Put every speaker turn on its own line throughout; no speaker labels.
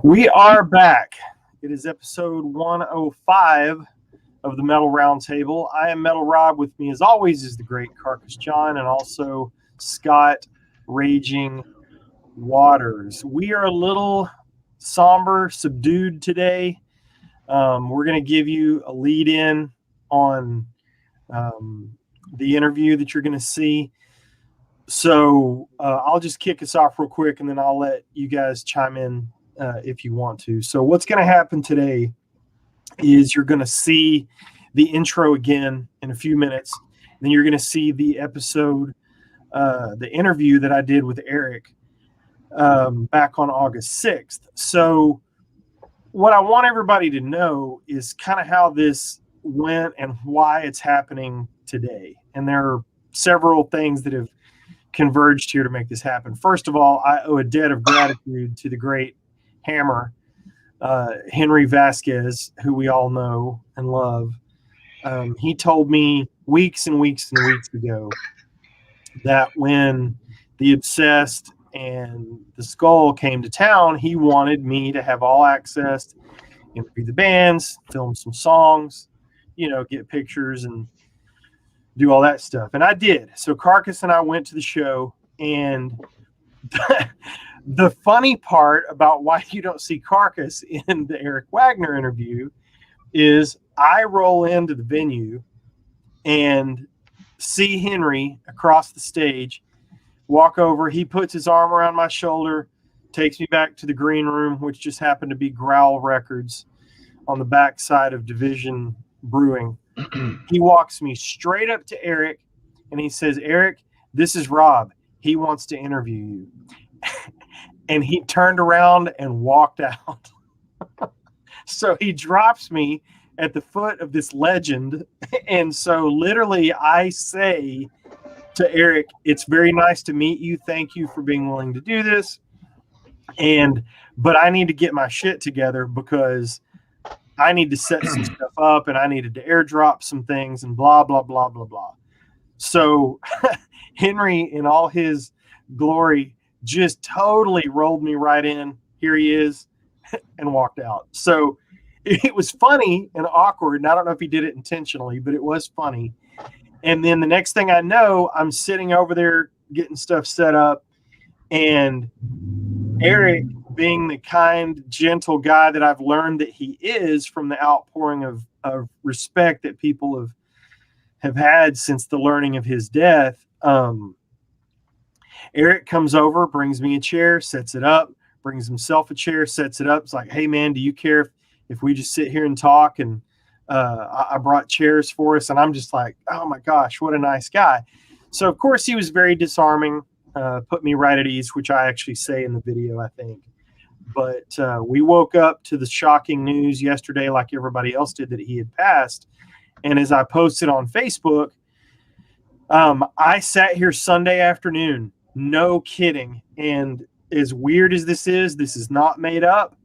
We are back. It is episode 105 of the Metal Roundtable. I am Metal Rob. With me, as always, is the great Carcass John and also Scott Raging Waters. We are a little somber, subdued today. We're going to give you a lead in on the interview that you're going to see. So I'll just kick us off real quick, and then I'll let you guys chime in if you want to. So what's going to happen today is you're going to see the intro again in a few minutes. Then you're going to see the episode, the interview that I did with Eric back on August 6th. So what I want everybody to know is kind of how this went and why it's happening today. And there are several things that have converged here to make this happen. First of all, I owe a debt of gratitude to the great Hammer, Henry Vasquez, who we all know and love. He told me weeks and weeks and weeks ago that when the Obsessed and the Skull came to town, he wanted me to have all access, interview the bands, film some songs, get pictures and do all that stuff. And I did. So Carcass and I went to the show, and the funny part about why you don't see Carcass in the Eric Wagner interview is I roll into the venue and see Henry across the stage, walk over. He puts his arm around my shoulder, takes me back to the green room, which just happened to be Growl Records on the backside of Division Brewing. He walks me straight up to Eric, and he says, "Eric, this is Rob. He wants to interview you." And he turned around and walked out. So he drops me at the foot of this legend. And so literally I say to Eric, "It's very nice to meet you. Thank you for being willing to do this. But I need to get my shit together because I need to set some stuff up, and I needed to airdrop some things and blah, blah, blah, blah, blah." So Henry, in all his glory, just totally rolled me right in. Here he is, and walked out. So it was funny and awkward. And I don't know if he did it intentionally, but it was funny. And then the next thing I know, I'm sitting over there getting stuff set up, and Eric, being the kind, gentle guy that I've learned that he is from the outpouring of respect that people have had since the learning of his death, Eric comes over, brings me a chair, sets it up, brings himself a chair, sets it up. It's like, "Hey, man, do you care if we just sit here and talk?" And I brought chairs for us. And I'm just like, oh, my gosh, what a nice guy. So, of course, he was very disarming, put me right at ease, which I actually say in the video, I think. But we woke up to the shocking news yesterday, like everybody else did, that he had passed. And as I posted on Facebook, I sat here Sunday afternoon. No kidding. And as weird as this is not made up.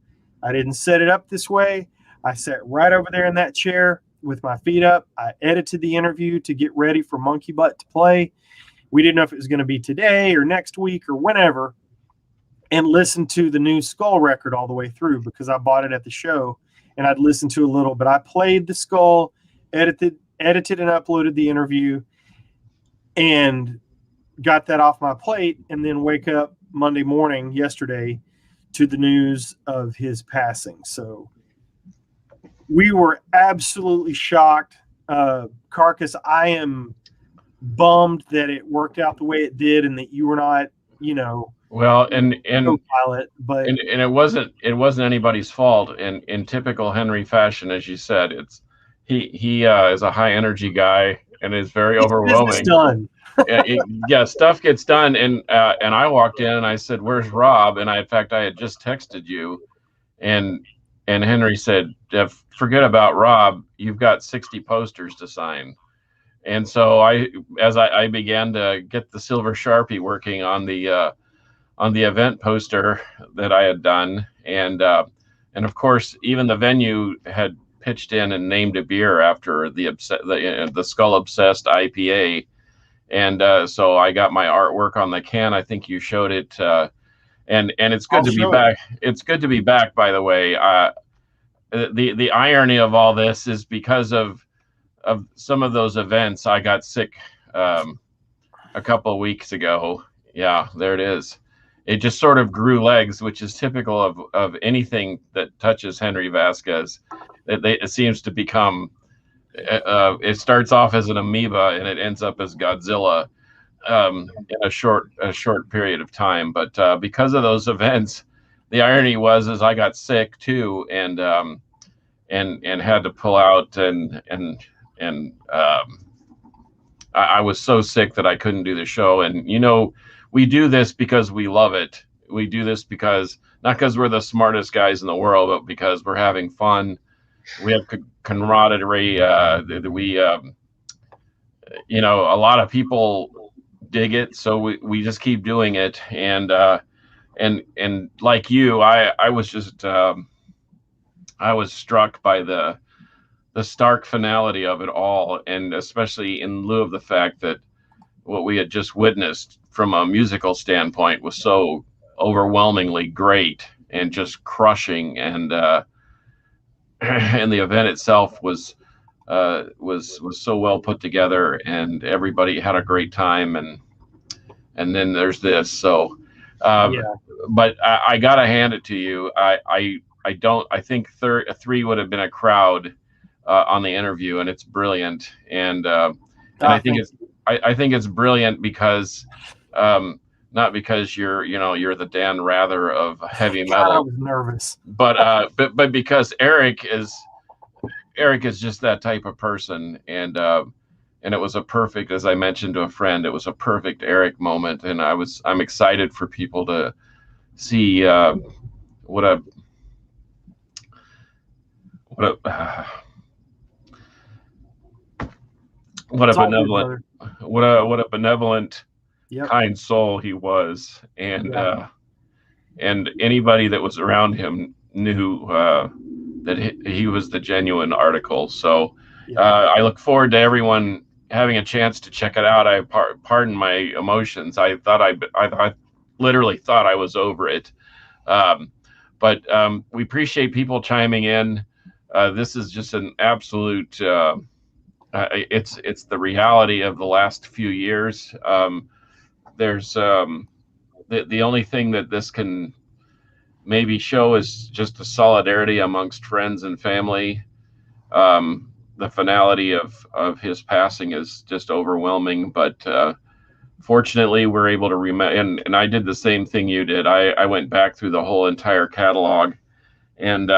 I didn't set it up this way. I sat right over there in that chair with my feet up. I edited the interview to get ready for Monkey Butt to play. We didn't know if it was going to be today or next week or whenever, and listened to the new Skull record all the way through because I bought it at the show, and I'd listened to a little. But I played the Skull, edited and uploaded the interview, and got that off my plate, and then wake up Monday morning yesterday to the news of his passing. So we were absolutely shocked. Carcass, I am bummed that it worked out the way it did and that you were not,
well, and
co-pilot, but
it wasn't anybody's fault. In typical Henry fashion, as you said, he is a high energy guy and is very overwhelming.
Done.
Yeah, stuff gets done, and I walked in and I said, "Where's Rob?" And in fact I had just texted you, and Henry said, "Forget about Rob. You've got 60 posters to sign." And so as I began to get the silver Sharpie working on the event poster that I had done, and of course even the venue had pitched in and named a beer after the Skull Obsessed IPA. And so I got my artwork on the can. I think you showed it and it's good to be back. It's good to be back, by the way. The irony of all this is because of some of those events, I got sick a couple of weeks ago. Yeah, there it is. It just sort of grew legs, which is typical of anything that touches Henry Vasquez. It seems to become, it starts off as an amoeba and it ends up as Godzilla in a short period of time. But because of those events, the irony is I got sick too, and had to pull out, and I was so sick that I couldn't do the show. And we do this because we love it. We do this because not because we're the smartest guys in the world, but because we're having fun. We have camaraderie. A lot of people dig it, so we just keep doing it. And like you, I was just I was struck by the stark finality of it all, and especially in lieu of the fact that what we had just witnessed from a musical standpoint was so overwhelmingly great and just crushing, and and the event itself was so well put together, and everybody had a great time, and then there's this. So but I gotta hand it to you. I think three would have been a crowd on the interview, and it's brilliant. And I think it's brilliant because not because you're the Dan Rather of heavy metal.
I was nervous,
but because Eric is just that type of person, and it was a perfect, as I mentioned to a friend, it was a perfect Eric moment, and I'm excited for people to see what a benevolent, kind soul he was, and anybody that was around him knew that he was the genuine article. So I look forward to everyone having a chance to check it out. I pardon my emotions. I literally thought I was over it, but we appreciate people chiming in. This is just an absolute. It's the reality of the last few years. There's the only thing that this can maybe show is just the solidarity amongst friends and family. The finality of his passing is just overwhelming, but fortunately we're able to remember, and I did the same thing you did. I went back through the whole entire catalog, and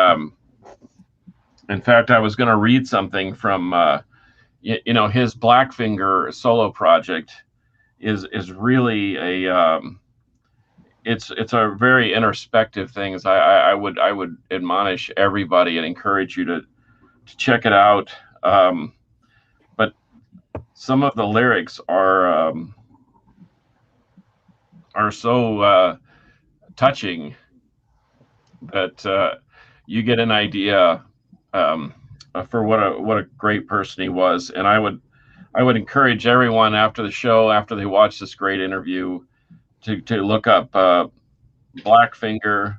in fact I was going to read something from his Blackfinger solo project is really a it's a very introspective thing. I would admonish everybody and encourage you to check it out. But some of the lyrics are so touching that you get an idea for what a great person he was. And I would encourage everyone after the show, after they watch this great interview, to look up Blackfinger.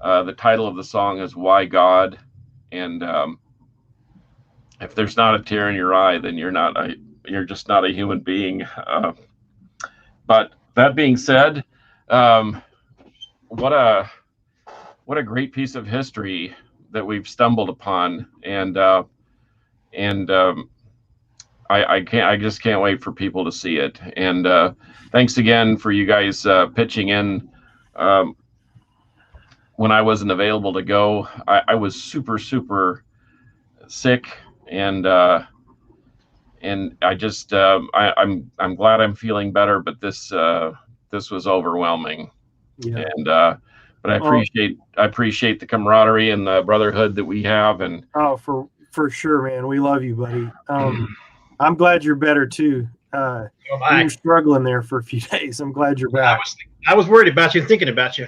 The title of the song is Why God, and if there's not a tear in your eye, then you're just not a human being. But that being said, what a great piece of history that we've stumbled upon, and I just can't wait for people to see it. And thanks again for you guys pitching in. When I wasn't available to go, I was super sick, and I just I'm glad I'm feeling better, but this was overwhelming. And but I appreciate the camaraderie and the brotherhood that we have. And
for sure, man, we love you, buddy. I'm glad you're better too. You were struggling there for a few days. I'm glad you're back.
I was worried about you and thinking about you.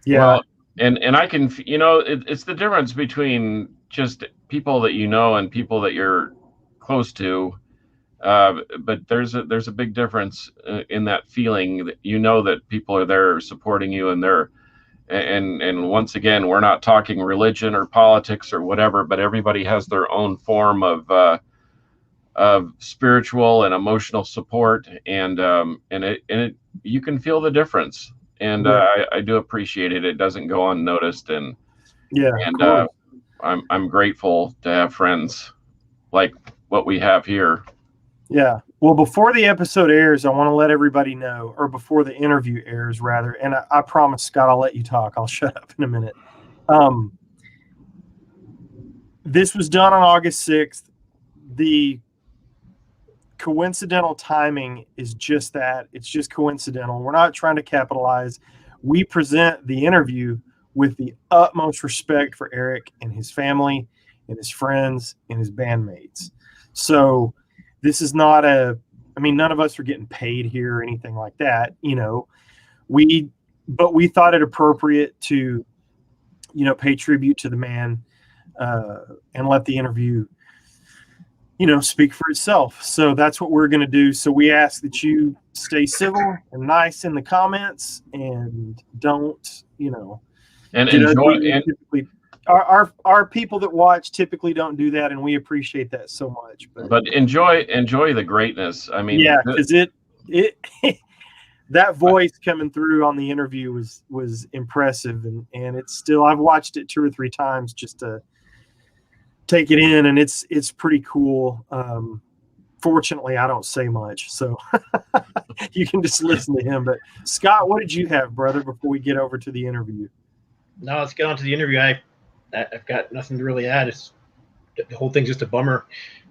Yeah.
Well, and I can, it's the difference between just people that and people that you're close to. But there's a big difference in that feeling that that people are there supporting you, and and once again, we're not talking religion or politics or whatever, but everybody has their own form of spiritual and emotional support, and you can feel the difference, and I do appreciate it. It doesn't go unnoticed, and
cool.
I'm grateful to have friends like what we have here.
Yeah. Well, before the episode airs, I want to let everybody know, or before the interview airs, rather, and I promise, Scott, I'll let you talk. I'll shut up in a minute. This was done on August 6th. The coincidental timing is just that. It's just coincidental. We're not trying to capitalize. We present the interview with the utmost respect for Eric and his family and his friends and his bandmates. So this is not none of us are getting paid here or anything like that, but we thought it appropriate to, pay tribute to the man and let the interview, speak for itself. So that's what we're going to do. So we ask that you stay civil and nice in the comments and don't,
and enjoy.
Typically, our people that watch typically don't do that, and we appreciate that so much.
But enjoy the greatness. I mean,
yeah, because it that voice coming through on the interview was impressive, and it's still, I've watched it 2 or 3 times just to take it in, and it's pretty cool. Fortunately, I don't say much, so you can just listen to him. But Scott, what did you have, brother, before we get over to the interview?
No, let's get on to the interview. I've got nothing to really add. The whole thing's just a bummer.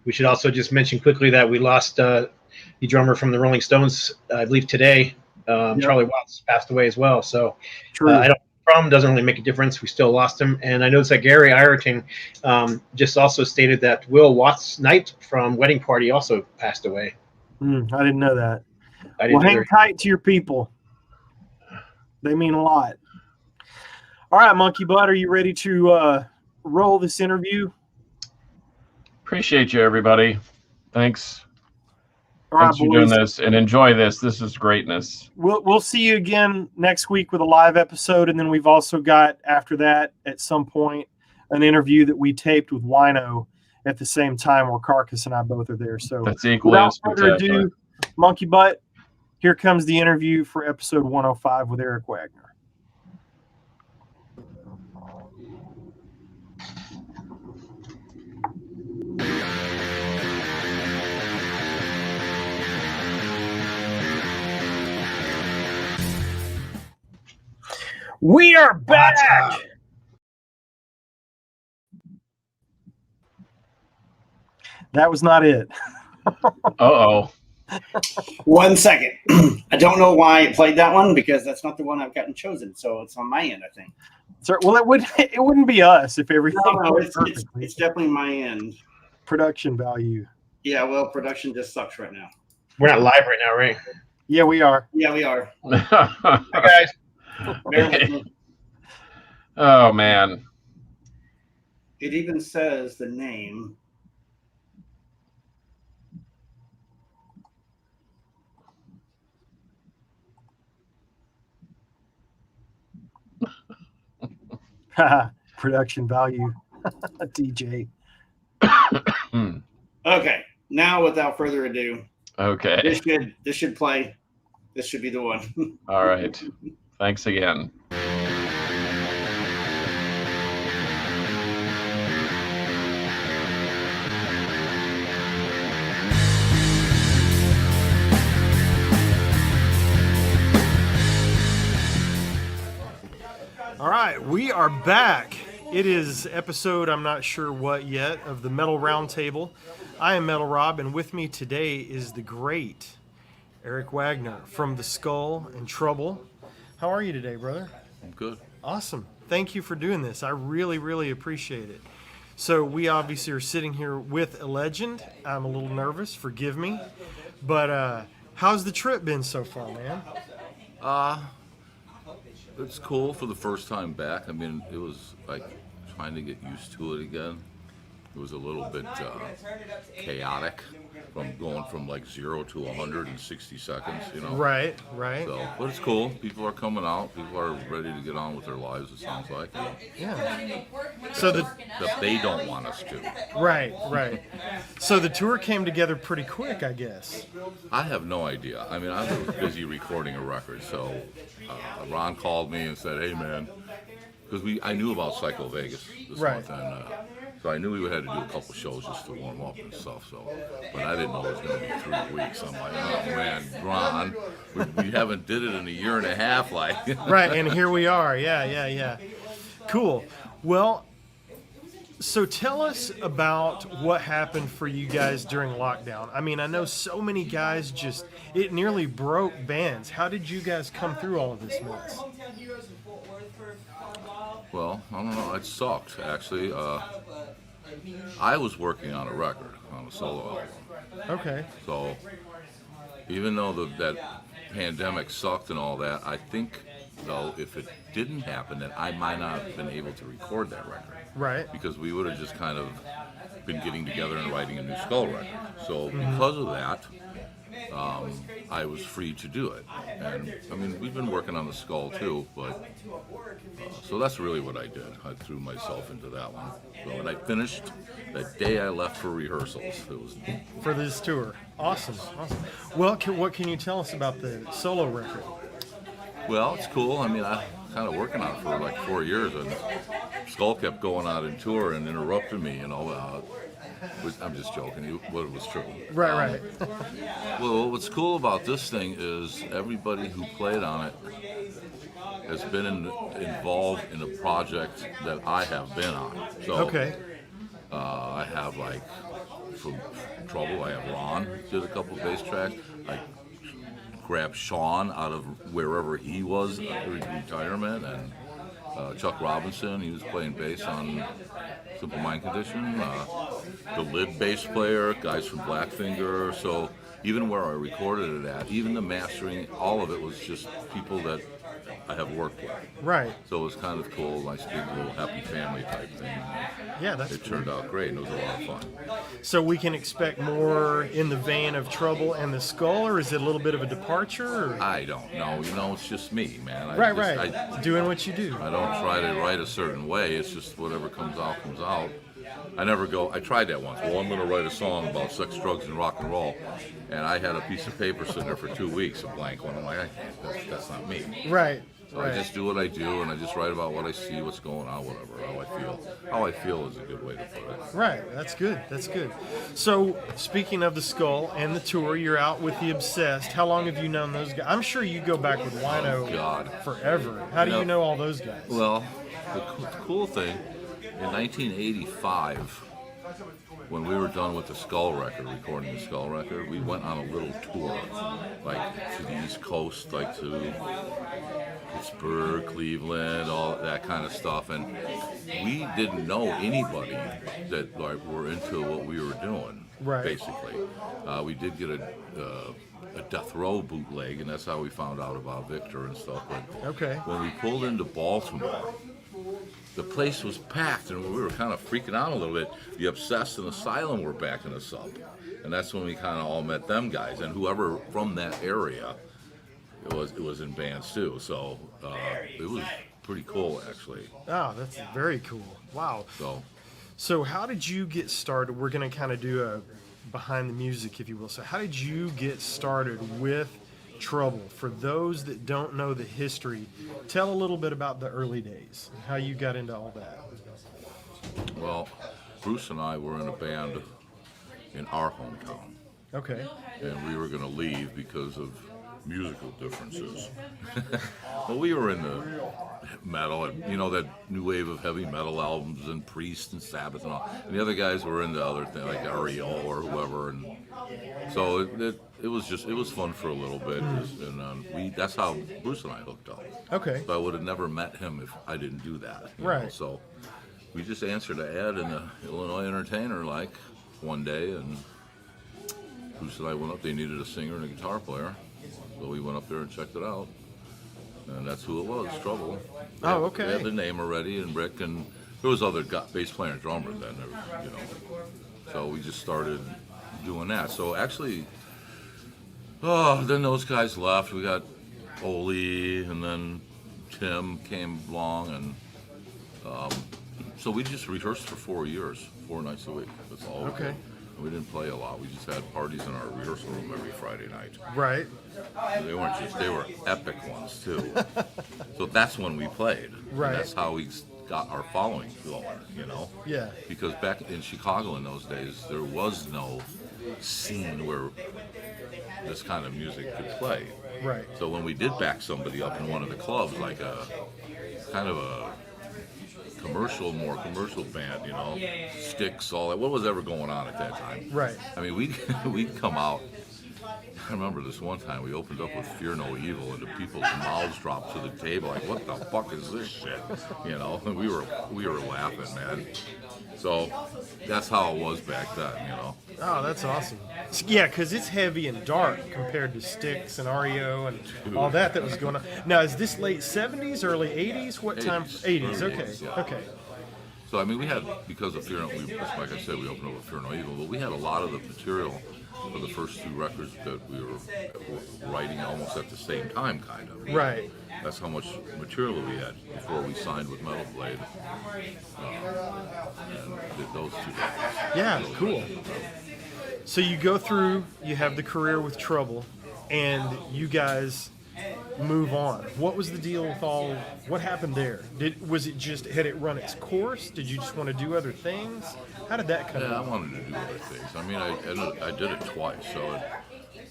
We should also just mention quickly that we lost the drummer from the Rolling Stones, I believe today. Charlie Watts passed away as well. So I don't. Doesn't really make a difference. We still lost him. And I noticed that Gary Ireton just also stated that Will Watts Knight from Wedding Party also passed away.
I didn't know that. Hang tight to your people. They mean a lot. All right, Monkey Butt, are you ready to roll this interview?
Appreciate you, everybody. Thanks.
All right,
thanks for doing this, and enjoy this. This is greatness.
We'll see you again next week with a live episode, and then we've also got, after that, at some point, an interview that we taped with Wino at the same time, where Carcass and I both are there. So
that's equally
without further ado, Monkey Butt, here comes the interview for episode 105 with Eric Wagner. We are back. That was not it.
Uh-oh.
1 second. I don't know why it played that one, because that's not the one I've gotten chosen. So it's on my end, I think.
So, well, it wouldn't be us if everything
was perfectly. It's definitely my end.
Production value.
Yeah, well, production just sucks right now.
We're not live right now, right?
Yeah, we are.
Yeah, we are.
Hi, guys.
Oh, man.
It even says the name.
Production value. DJ.
Okay. Now, without further ado.
Okay.
This should play. This should be the one.
All right. Thanks again.
All right, we are back. It is episode, I'm not sure what yet, of the Metal Roundtable. I am Metal Rob, and with me today is the great Eric Wagner from The Skull and Trouble. How are you today, brother?
I'm good.
Awesome. Thank you for doing this. I really, really appreciate it. So we obviously are sitting here with a legend. I'm a little nervous, forgive me. But how's the trip been so far, man?
It's cool for the first time back. I mean, it was like trying to get used to it again. it was a little bit chaotic from going from like 0 to 100 in 60 seconds, you know.
Right.
So, but it's cool. People are coming out. People are ready to get on with their lives, it sounds like.
Yeah. So
that they don't want us to.
Right. So the tour came together pretty quick, I guess.
I have no idea. I mean, I was busy recording a record, so Ron called me and said, "Hey, man," because I knew about Psycho Vegas this month, and so I knew we had to do a couple shows just to warm up and stuff. So, but I didn't know it was going to be 3 weeks. I'm like, "Oh man, Ron, we haven't did it in a year and a half, like."
Right, and here we are. Yeah. Cool. Well, so tell us about what happened for you guys during lockdown. I mean, I know so many guys it nearly broke bands. How did you guys come through all of this mess?
Well, I don't know. It sucked, actually. I was working on a record, on a solo album.
Okay.
So even though that pandemic sucked and all that, I think, though, if it didn't happen, then I might not have been able to record that record.
Right.
Because we would have just kind of been getting together and writing a new Skull record. So because of that, I was free to do it. And I mean, we've been working on the Skull too, but so that's really what I did. I threw myself into that one. So, and I finished that day I left for rehearsals. It was
for this tour. Awesome. Well, what can you tell us about the solo record?
Well, it's cool. I mean, I kind of working on it for like 4 years, and Skull kept going out in tour and interrupting me, you know. I'm just joking, but it was true.
Right.
Well, what's cool about this thing is everybody who played on it has been involved in a project that I have been on. So,
okay.
I have, like, from Trouble, I have Ron did a couple of bass tracks. I grabbed Sean out of wherever he was in retirement, and Chuck Robinson, he was playing bass on Simple Mind Condition. The lead bass player, guys from Blackfinger. So even where I recorded it at, even the mastering, all of it was just people that I have worked with.
Right.
So it was kind of cool, nice big little happy family type thing.
Yeah, that's
It turned out great, and it was a lot of fun.
So we can expect more in the vein of Trouble and the Skull, or is it a little bit of a departure? Or?
I don't know. You know, it's just me, man.
Right. Doing what you do.
I don't try to write a certain way. It's just whatever comes out, comes out. I never go, I tried that once. Well, I'm going to write a song about sex, drugs, and rock and roll. And I had a piece of paper sitting there for 2 weeks, a blank one. I'm like, that's not me.
Right.
So I just do what I do, and I just write about what I see, what's going on, whatever, how I feel. How I feel is a good way to put it.
Right. That's good. So, speaking of the Skull and the tour, you're out with the Obsessed. How long have you known those guys? I'm sure you go back with Wino forever. How do you know all those guys?
Well, the cool thing, in 1985, when we were done with the Skull record, recording the Skull record, we went on a little tour, like to the East Coast, like to Pittsburgh, Cleveland, all that kind of stuff, and we didn't know anybody that like were into what we were doing.
Right.
Basically, we did get a Death Row bootleg, and that's how we found out about Victor and stuff. But
okay.
When we pulled into Baltimore, the place was packed, and we were kind of freaking out a little bit. The Obsessed and Asylum were backing us up, and that's when we kind of all met them guys, and whoever from that area. It was in bands too, so it was pretty cool actually.
Oh, that's very cool. Wow. So how did you get started? We're going to kind of do a behind the music, if you will. So how did you get started with Trouble? For those that don't know the history, tell a little bit about the early days and how you got into all that.
Well, Bruce and I were in a band in our hometown.
Okay.
And we were going to leave because of musical differences. Well, we were in the metal, and you know, that new wave of heavy metal albums and Priest and Sabbath and all. And the other guys were into other things like REO or whoever. And so it was fun for a little bit. And that's how Bruce and I hooked up.
Okay.
So I would have never met him if I didn't do that.
Right.
Know? So we just answered an ad in the Illinois Entertainer like one day, and Bruce and I went up. They needed a singer and a guitar player. So we went up there and checked it out, and that's who it was, Trouble.
Oh, okay.
They had the name already, and Rick and there was other bass player and drummer then, you know. So we just started doing that. So actually, then those guys left. We got Oli, and then Tim came along, and so we just rehearsed for 4 years, 4 nights a week. That's all.
Okay.
We didn't play a lot. We just had parties in our rehearsal room every Friday night.
Right.
And they were epic ones too. So that's when we played.
Right.
And that's how we got our following going, you know?
Yeah.
Because back in Chicago in those days, there was no scene where this kind of music could play.
Right.
So when we did back somebody up in one of the clubs, like a kind of a more commercial band, you know, Styx, all that. What was ever going on at that time?
Right.
I mean, we'd come out. I remember this one time we opened up with Fear No Evil, and the people's mouths dropped to the table like, "What the fuck is this shit?" You know, and we were laughing, man. So that's how it was back then, you know.
Oh, that's awesome. Yeah, because it's heavy and dark compared to Styx and REO and all that was going on. Now, is this late 70s, early 80s? What time? 80s,
early
okay.
80s, yeah.
Okay.
So, I mean, we had, because of like I said, we opened up with Fear No Evil, but we had a lot of the material for the first 2 records that we were writing almost at the same time, kind of.
Right.
That's how much material we had before we signed with Metal Blade. And did those 2 records.
Yeah, cool. So you go through, you have the career with Trouble, and you guys move on. What was the deal with what happened there? Had it run its course? Did you just want to do other things? How did that come
Yeah, I
out?
wanted to do other things. I mean, I did it twice, so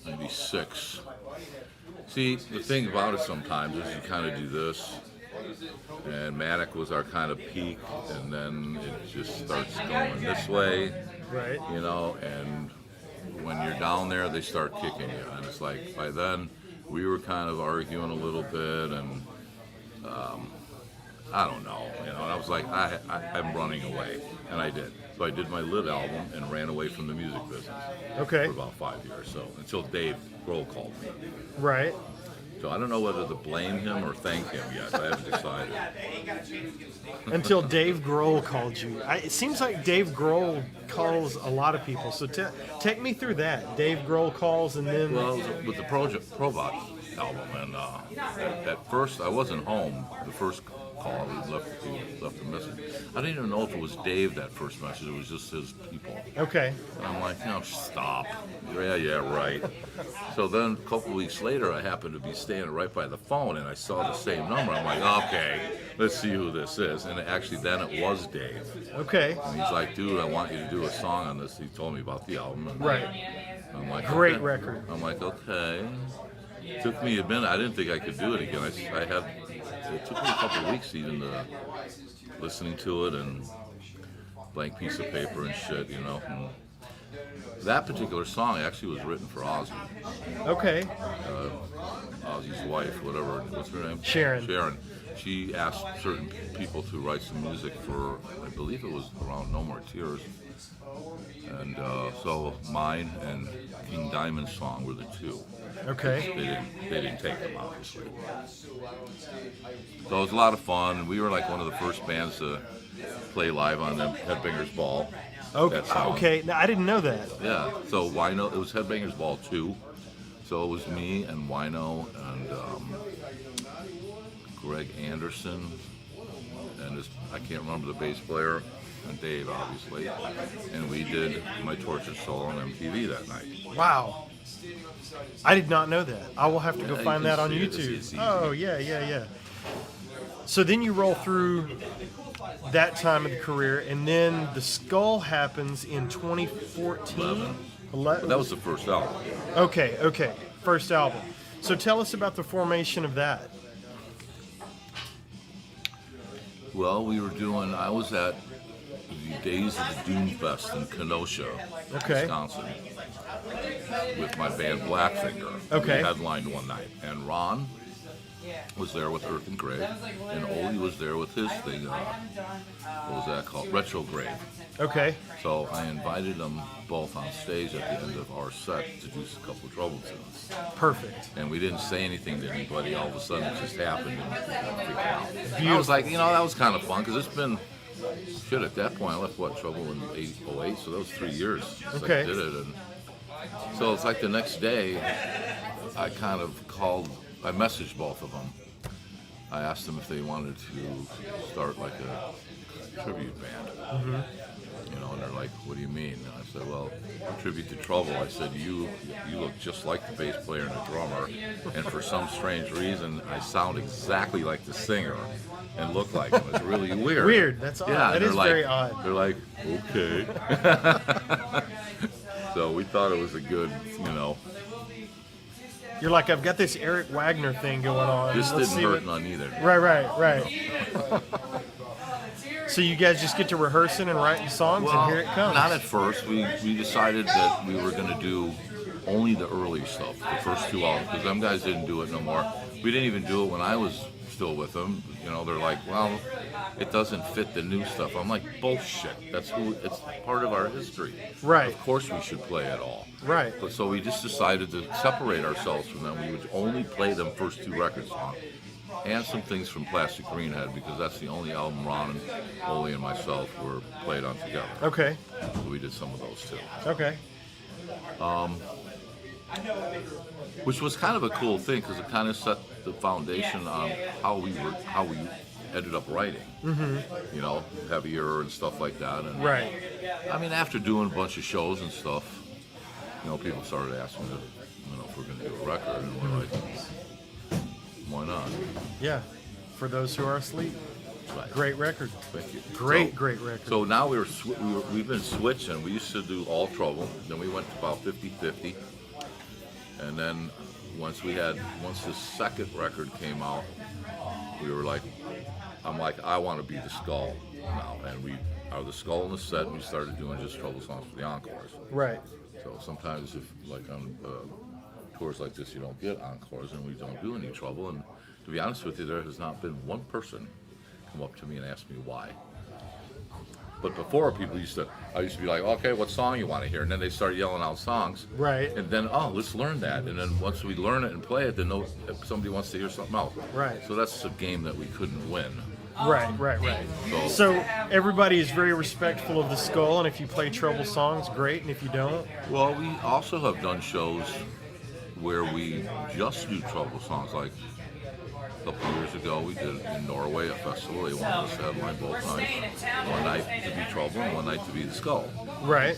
in '96. See, the thing about it sometimes is you kind of do this, and Manic was our kind of peak, and then it just starts going this way,
Right.
you know, and when you're down there, they start kicking you, and it's like, by then, we were kind of arguing a little bit, and I don't know, you know, and I was like, I'm running away, and I did. So I did my Live album and ran away from the music business
Okay.
for about 5 years, so until Dave Grohl called me.
Right.
So I don't know whether to blame him or thank him yet. I haven't decided.
Until Dave Grohl called you. It seems like Dave Grohl calls a lot of people. So take me through that. Dave Grohl calls, and then...
Well, it was with the Probot album, and at first I wasn't home. The first call, he left a message. I didn't even know if it was Dave that first message. It was just his people.
Okay.
And I'm like, stop. Yeah, right. So then a couple weeks later, I happened to be standing right by the phone, and I saw the same number. I'm like, okay, let's see who this is. And actually, then it was Dave.
Okay.
And he's like, dude, I want you to do a song on this. He told me about the album. And
Right.
I'm like,
Great
okay.
record.
I'm like, okay. It took me a minute. I didn't think I could do it again. It took me a couple of weeks even to listening to it and blank piece of paper and shit, you know. And that particular song actually was written for Ozzy.
Okay.
Ozzy's wife, whatever, what's her name?
Sharon.
Sharon. She asked certain people to write some music for, I believe it was around No More Tears. And so mine and King Diamond's song were the 2.
Okay.
They didn't take them, obviously. So it was a lot of fun. We were like one of the first bands to play live on the Headbangers Ball.
Okay.
That song.
Okay. Now, I didn't know that.
Yeah. So Wino, it was Headbangers Ball 2. So it was me and Wino and Greg Anderson and I can't remember the bass player, and Dave, obviously. And we did My Tortured Soul on MTV that night.
Wow. I did not know that. I will have to go
Yeah,
find
you
that
can
on
see it.
YouTube.
It's easy.
Oh, yeah. So then you roll through that time of the career, and then the Skull happens in 2014.
But that was the first album.
Okay. First album. So tell us about the formation of that.
Well, I was at the Days of the Doom Fest in Kenosha,
Okay.
Wisconsin, with my band Blackfinger.
Okay.
We headlined one night, and Ron was there with Earth and Grave, and Oli was there with his thing, what was that called? Retrograde.
Okay.
So I invited them both on stage at the end of our set to do a couple of Trouble tunes.
Perfect.
And we didn't say anything to anybody. All of a sudden, it just happened, and people freaked out.
Beautiful.
I was like, that was kind of fun, because it's been shit, at that point, I left Trouble in '08, so that was 3 years since
Okay.
I did it. And so it's like the next day, I kind of I messaged both of them. I asked them if they wanted to start like a tribute band.
Mm-hmm.
You know, and they're like, "What do you mean?" And I said, "Well, tribute to Trouble." I said, "You look just like the bass player and the drummer, and for some strange reason, I sound exactly like the singer and look like him. It's really weird."
Weird. That's odd.
Yeah,
that is
like,
very odd.
They're like, "Okay." So we thought it was a good, you know.
You're like, I've got this Eric Wagner thing going on.
This
Let's
didn't
see
hurt
what-
none either.
Right. So you guys just get to rehearsing and writing songs, and here it comes.
Not at first. We decided that we were going to do only the early stuff, the first 2 albums, because them guys didn't do it no more. We didn't even do it when I was still with them. You know, they're like, well, it doesn't fit the new stuff. I'm like, bullshit. It's part of our history.
Right.
Of course we should play it all.
Right.
But so we just decided to separate ourselves from them. We would only play them first 2 records on. And some things from Plastic Greenhead, because that's the only album Ron and Ole and myself were played on together.
Okay.
So we did some of those too.
Okay.
Which was kind of a cool thing, because it kind of set the foundation on how we ended up writing. Mm-hmm. You know, heavier and stuff like that. And
Right.
I mean, after doing a bunch of shows and stuff, you know, people started asking if we're going to do a record, and we're like, why not?
Yeah. For those who are asleep.
Right.
Great record.
Thank you.
Great
So-
record.
So now we've been switching. We used to do All Trouble, then we went to about 50-50, and then once the second record came out, we were like, I'm like, I want to be the Skull now, and we are the Skull in the set, and we started doing just Trouble songs for the encores.
Right.
So sometimes if like on tours like this, you don't get encores, and we don't do any Trouble. And to be honest with you, there has not been one person come up to me and ask me why. But before, I used to be like, okay, what song you want to hear? And then they start yelling out songs.
Right.
And then, let's learn that. And then once we learn it and play it, then if somebody wants to hear something else.
Right.
So that's a game that we couldn't win.
Right. So everybody is very respectful of the Skull, and if you play Trouble songs, great, and if you don't,
Well, we also have done shows where we just do Trouble songs. Like a couple years ago, we did in Norway a festival. They wanted us to headline both nights. One night to be Trouble and one night to be the Skull.
right.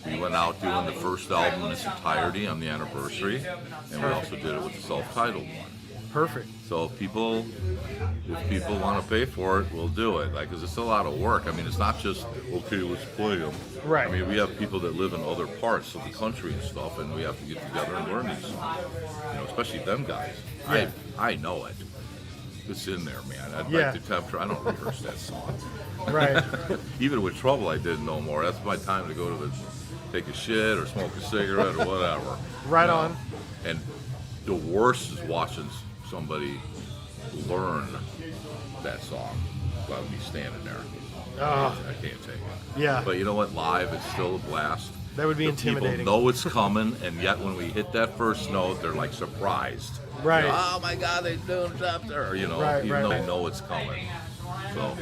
We went out doing the first album in its entirety on the anniversary, and we also did it with the self-titled one.
Perfect.
So if people want to pay for it, we'll do it. Like, 'cause it's a lot of work. I mean, it's not just, okay, let's play them.
Right.
I mean, we have people that live in other parts of the country and stuff, and we have to get together and learn these songs. You know, especially them guys.
Yeah.
I know it. It's in there, man. I'd
Yeah.
like to tempter. I don't rehearse that song.
Right.
Even with Trouble, I didn't no more. That's my time to go to take a shit or smoke a cigarette or whatever.
Right
You know?
on.
And the worst is watching somebody learn that song while me standing there.
Oh,
I can't take it.
yeah.
But you know what? Live, it's still a blast.
That would be
The
intimidating.
People know it's coming, and yet when we hit that first note, they're like surprised.
Right.
You know, oh my God, they're doing it up there. You know,
Right,
even
right,
though
right.
they know it's coming. So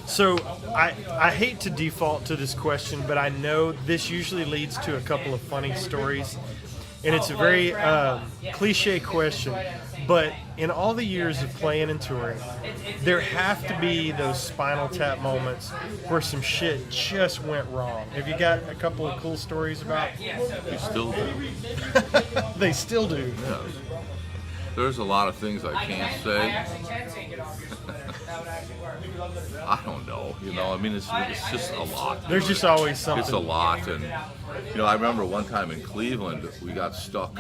So I hate to default to this question, but I know this usually leads to a couple of funny stories, and it's a very cliche question. But in all the years of playing and touring, there have to be those Spinal Tap moments where some shit just went wrong. Have you got a couple of cool stories about?
we still do.
They still do.
Yes. There's a lot of things I can't say. I don't know. You know, I mean, it's just a lot.
There's just always something.
It's a lot, and you know, I remember one time in Cleveland, we got stuck,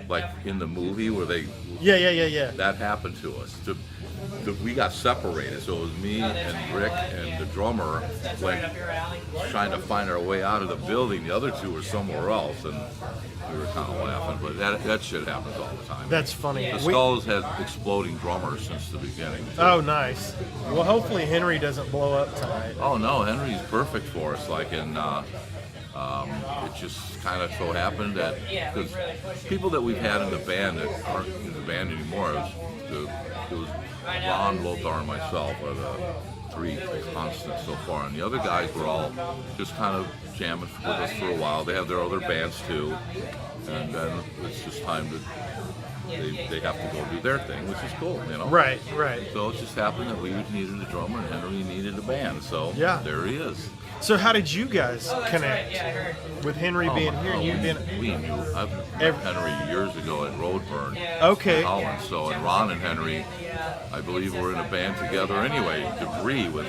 like in the movie where they.
Yeah.
That happened to us. We got separated, so it was me and Rick and the drummer went trying to find our way out of the building. The other two were somewhere else, and we were kind of laughing. But that shit happens all the time.
That's funny.
The Skulls had exploding drummers since the beginning. too.
Oh, nice. Well, hopefully Henry doesn't blow up tonight.
Oh no, Henry's perfect for us. Like it just kind of so happened that because people that we've had in the band that aren't in the band anymore, it was Ron, Lothar, and myself are the three constants so far, and the other guys were all just kind of jamming with us for a while. They have their other bands too, and then it's just time to they have to go do their thing, which is cool, you know.
Right, right.
So it just happened that we needed a drummer and Henry needed a band, so
Yeah.
there he is.
So how did you guys connect with Henry being here and you being?
We knew I've met Henry years ago at Roadburn,
Okay.
in Holland. So, and Ron and Henry, I believe, were in a band together anyway. Debris with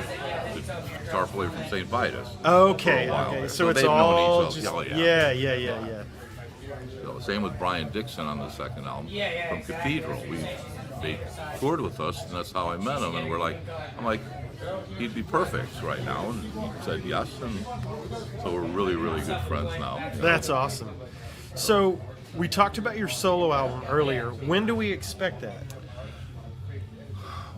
the guitar player from St. Vitus.
Okay,
for a while
okay.
there.
So it's
they've known
all
each
just
other.
yeah.
So, same with Brian Dixon on the second album from Cathedral. They toured with us, and that's how I met him. And I'm like, he'd be perfect right now, and he said yes, and so we're really, really good friends now. you know.
That's awesome. So we talked about your solo album earlier. When do we expect that?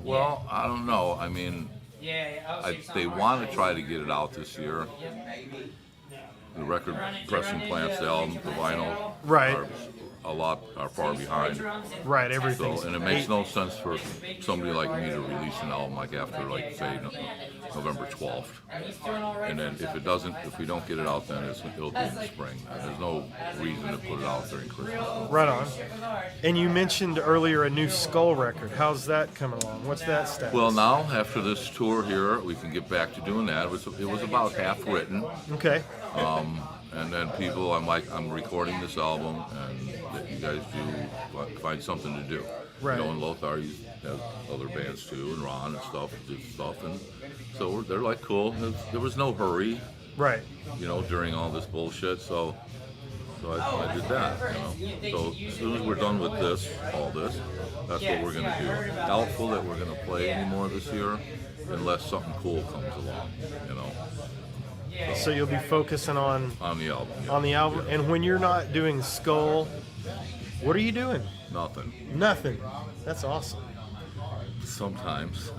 Well, I don't know. I mean, they want to try to get it out this year. The record pressing plants, the album, the vinyl,
Right.
are far behind.
Right,
So,
everything's
and it makes no sense for somebody like me to release an album like after, like, say, November 12th. And then if we don't get it out then, it'll be in the spring. There's no reason to put it out during Christmas.
Right on. And you mentioned earlier a new Skull record. How's that coming along? What's that status?
Well, now, after this tour here, we can get back to doing that. It was about half written.
Okay.
And then I'm recording this album, and that you guys do find something to do.
Right.
You know, and Lothar has other bands too, and Ron and stuff, and so they're like cool. There was no hurry,
Right.
you know, during all this bullshit. So I did that, you know. So as soon as we're done with all this, that's what we're gonna do. Doubtful that we're gonna play anymore this year, unless something cool comes along, you know.
So you'll be focusing on
The album. Yeah.
the album.
Yeah.
And when you're not doing Skull, what are you doing?
Nothing.
Nothing. That's awesome.
Sometimes.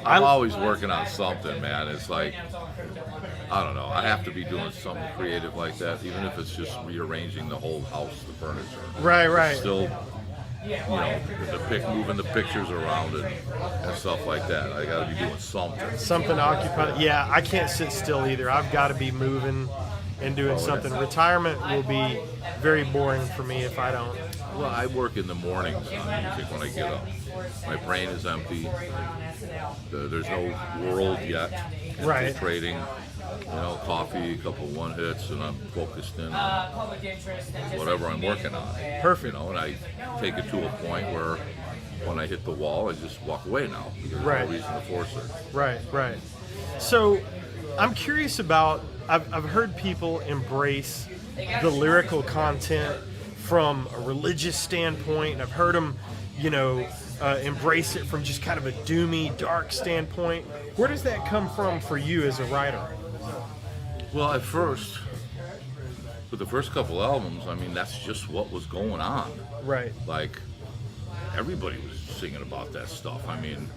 I'm always working on something, man. It's like, I don't know. I have to be doing something creative like that, even if it's just rearranging the whole house, the furniture.
Right.
Still, you know, moving the pictures around and stuff like that. I got to be doing something.
Something to occupy. Yeah, I can't sit still either. I've got to be moving and doing something. Retirement will be very boring for me if I don't.
Well, I work in the mornings on music when I get up. My brain is empty. There's no world yet.
Right.
Infiltrating. You know, coffee, a couple one hits, and I'm focused in on whatever I'm working on.
Perfect.
You know, and I take it to a point where when I hit the wall, I just walk away now. There's
Right.
no reason to force it.
Right. So I'm curious about, I've heard people embrace the lyrical content from a religious standpoint, and I've heard them, embrace it from just kind of a doomy, dark standpoint. Where does that come from for you as a writer?
Well, at first, with the first couple albums, I mean, that's just what was going on.
Right.
Like, everybody was singing about that stuff. I mean,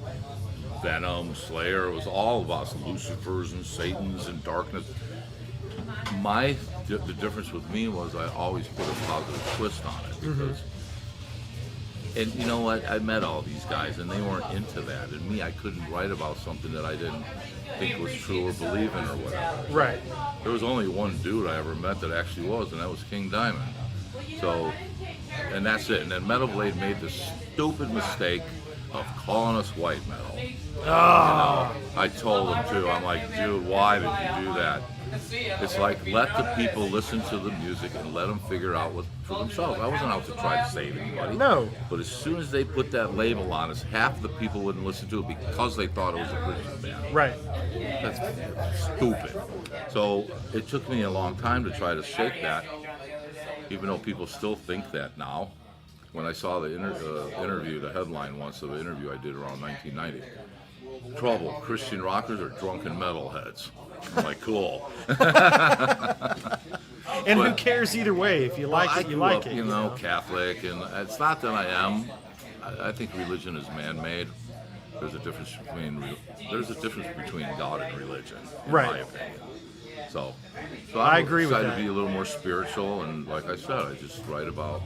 Venom, Slayer, it was all about Lucifers and Satans and darkness. The difference with me was I always put a positive twist on it because, and you know what, I met all these guys and they weren't into that, and me, I couldn't write about something that I didn't think was true or believe in or whatever.
Right.
There was only one dude I ever met that actually was, and that was King Diamond. So, and that's it. And then Metal Blade made the stupid mistake of calling us white metal.
Oh.
You know, I told him too. I'm like, dude, why did you do that? It's like, let the people listen to the music and let them figure out what for themselves. I wasn't out to try to save anybody.
No.
But as soon as they put that label on us, half the people wouldn't listen to it because they thought it was a Christian band.
Right.
That's stupid. So it took me a long time to try to shake that, even though people still think that now. When I saw the interview, the headline once of an interview I did around 1990, Trouble, Christian rockers or drunken metalheads? I'm like, cool.
And who cares either way? If you like it, you like it.
You know, Catholic, and it's not that I am. I think religion is man-made. There's a difference between God and religion, in
Right.
my opinion. So
I agree with
I decided
that.
to be a little more spiritual, and like I said, I just write about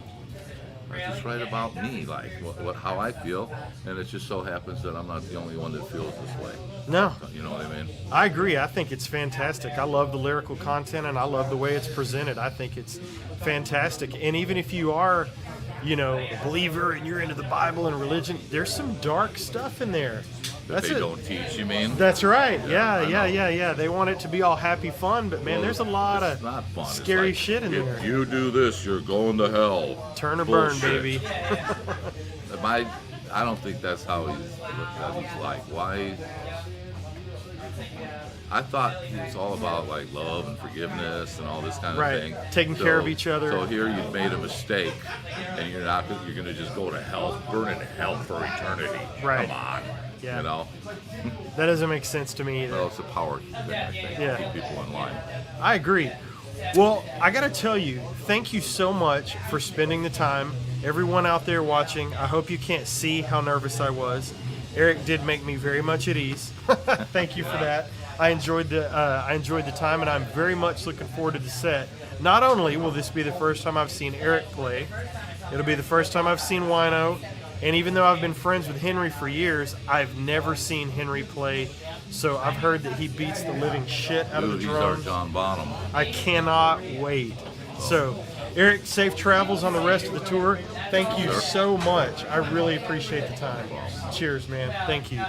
I just write about me, like how I feel, and it just so happens that I'm not the only one that feels this way.
No,
You know what I mean?
I agree. I think it's fantastic. I love the lyrical content, and I love the way it's presented. I think it's fantastic. And even if you are, a believer and you're into the Bible and religion, there's some dark stuff in there.
That they don't teach, you mean?
That's right.
I know.
Yeah. They want it to be all happy fun, but man,
Well,
there's a lot
it's
of
not fun. It's
scary
like,
shit in
if
there.
you do this, you're going to hell.
Turn or burn,
Bullshit.
baby.
I don't think that's how he's like. Why? I thought he was all about like love and forgiveness and all this kind of
Right.
thing.
Taking care of each other.
So here you've made a mistake, and you're going to just go to hell, burn in hell for eternity.
Right.
Come on.
Yeah.
You know.
That doesn't make sense to me either.
Well, it's a power thing, I think.
Yeah.
Keep people in line.
I agree. Well, I got to tell you, thank you so much for spending the time. Everyone out there watching, I hope you can't see how nervous I was. Eric did make me very much at ease. Thank you for that. I enjoyed the time, and I'm very much looking forward to the set. Not only will this be the first time I've seen Eric play, it'll be the first time I've seen Wino, and even though I've been friends with Henry for years, I've never seen Henry play. So I've heard that he beats the living shit out of the
Dude, he's our
drums.
John Bonham.
I cannot wait. So, Eric, safe travels on the rest of the tour. Thank you so much. I really appreciate the time. Cheers, man. Thank you.